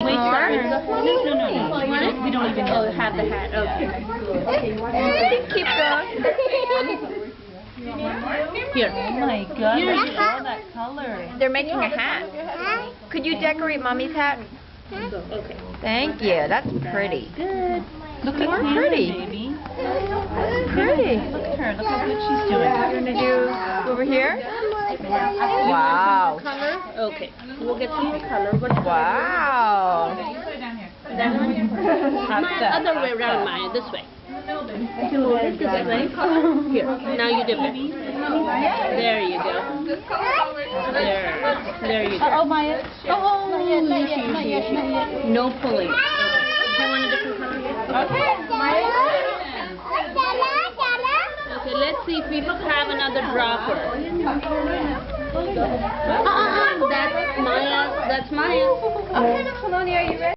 Wait, Or? no. We don't even have the hat. Okay. Keep going. Here. Oh my God, look at all that color. They're making a hat. Could you decorate Mommy's hat? Okay. Thank you. That's pretty. Good. Look at More Hannah, pretty. baby. Pretty. Look at her. Look how good she's doing. You want to do over here? Wow. Color? Okay. We'll get some color. Wow. That one? My other way around, Maya. This way. This way. Here. Now you dip it. There you go. There you go. Oh, Maya. Oh, No pulling. Okay. Do you want a different color? Okay, let's see if we have another dropper. That's Maya. That's Maya. Melanie, are you ready?